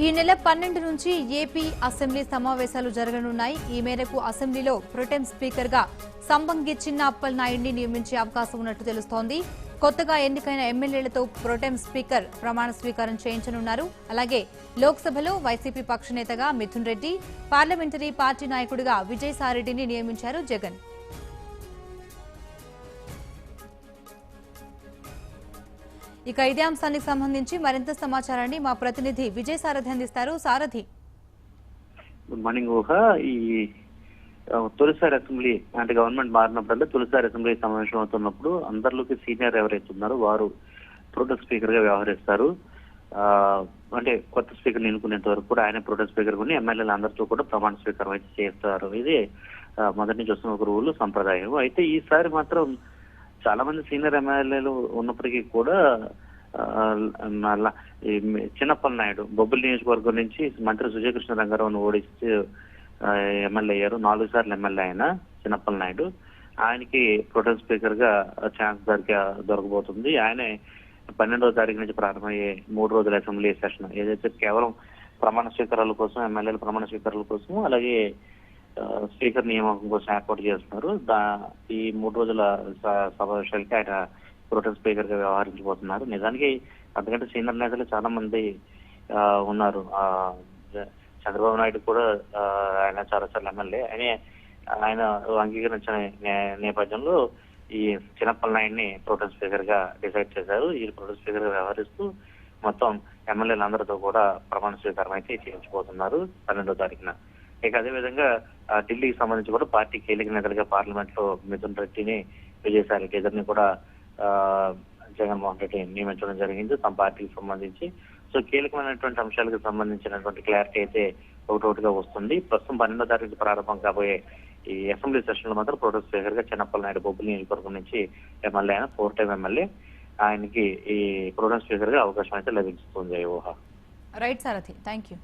ఈ నెల 12 నుంచి ఏపీ అసెంబ్లీ సమావేశాలు జరగనున్నాయి. ఈ మేరకు అసెంబ్లీలో ప్రొటెం స్పీకర్ గా సంబంగి చిన్న అప్పల్ నాయుడిని నియమించే అవకాశం ఉన్నట్టు తెలుస్తోంది. కొత్తగా ఎన్నికైన ఎమ్మెల్యేలతో ప్రొటెం స్పీకర్ ప్రమాణ స్వీకారం చేయించనున్నారు. అలాగే లోక్సభలో వైసీపీ పక్ష నేతగా మిథున్ రెడ్డి, పార్లమెంటరీ పార్టీ నాయకుడిగా విజయసాయిరెడ్డిని నియమించారు జగన్. ఇక ఇదే అంశానికి సంబంధించి మరింత సమాచారాన్ని మా ప్రతినిధి విజయ్ సారథి అందిస్తారు. సారథి. గుడ్ మార్నింగ్ ఊహ. ఈ తొలిసారి అసెంబ్లీ అంటే గవర్నమెంట్ మారినప్పుడల్లా తొలిసారి అసెంబ్లీ సమావేశం అవుతున్నప్పుడు అందరిలోకి సీనియర్ ఎవరైతే ఉన్నారో వారు ప్రొటెం స్పీకర్ గా వ్యవహరిస్తారు. అంటే కొత్త స్పీకర్ ఎన్నుకునేంత వరకు కూడా ఆయన ప్రొటెం స్పీకర్ కొని ఎమ్మెల్యేలు అందరితో కూడా ప్రమాణ స్వీకారం అయితే చేస్తారు. ఇది మొదటి నుంచి వస్తున్న ఒక రూల్ సంప్రదాయం. అయితే ఈసారి మాత్రం చాలా మంది సీనియర్ ఎమ్మెల్యేలు ఉన్నప్పటికీ కూడా చిన్న అప్పల నాయుడు బొబ్బిలి నియోజకవర్గం నుంచి మంత్రి సుజయకృష్ణ రంగారావును ఓడిస్తూ ఎమ్మెల్యే అయ్యారు. 4 సార్లు ఎమ్మెల్యే అయిన చిన్న అప్పల నాయుడు ఆయనకి ప్రొటెం స్పీకర్ గా ఛాన్స్ దొరకబోతుంది. ఆయనే 12వ తారీఖు నుంచి ప్రారంభమయ్యే 3 రోజుల అసెంబ్లీ సెషన్ ఏదైతే కేవలం ప్రమాణ స్వీకారాల కోసం ఎమ్మెల్యేల ప్రమాణ స్వీకారాల కోసం అలాగే స్పీకర్ నియామకం కోసం ఏర్పాటు చేస్తున్నారు. ఈ 3 రోజుల సమావేశాలకి ఆయన ప్రొటెం స్పీకర్ గా వ్యవహరించబోతున్నారు. నిజానికి అంతకంటే సీనియర్ నేతలు చాలా మంది ఉన్నారు. చంద్రబాబు నాయుడు కూడా ఆయన చాలాసార్లు ఎమ్మెల్యే ఆయన అంగీకరించిన నేపథ్యంలో ఈ చిన్నప్పల నాయుడిని ప్రొటెం స్పీకర్ గా డిసైడ్ చేశారు. ఈ ప్రొటెం స్పీకర్ గా వ్యవహరిస్తూ మొత్తం ఎమ్మెల్యేలందరితో కూడా ప్రమాణ స్వీకారం అయితే చేయించబోతున్నారు 12వ తారీఖున. ఇక అదేవిధంగా ఢిల్లీకి సంబంధించి కూడా పార్టీ కీలక నేతలుగా పార్లమెంట్ లో మిథున్ రెడ్డిని, విజయసాయిరెడ్డి ఇద్దరిని కూడా జగన్మోహన్ రెడ్డి నియమించడం జరిగింది తమ పార్టీకి సంబంధించి. సో కీలకమైనటువంటి అంశాలకు సంబంధించినటువంటి క్లారిటీ అయితే ఒకటోటిగా వస్తుంది. ప్రస్తుతం 12వ తారీఖు ప్రారంభం కాబోయే ఈ అసెంబ్లీ సెషన్ లో మాత్రం ప్రొటెం స్పీకర్ గా చిన్న అప్పల నాయుడు బొబ్బిలి నియోజకవర్గం నుంచి ఎమ్మెల్యే అయిన 4 టైం ఎమ్మెల్యే ఆయనకి ఈ ప్రొటెం స్పీకర్ గా అవకాశం అయితే లభిస్తుంది. ఊహ. Right Sarathi, thank you.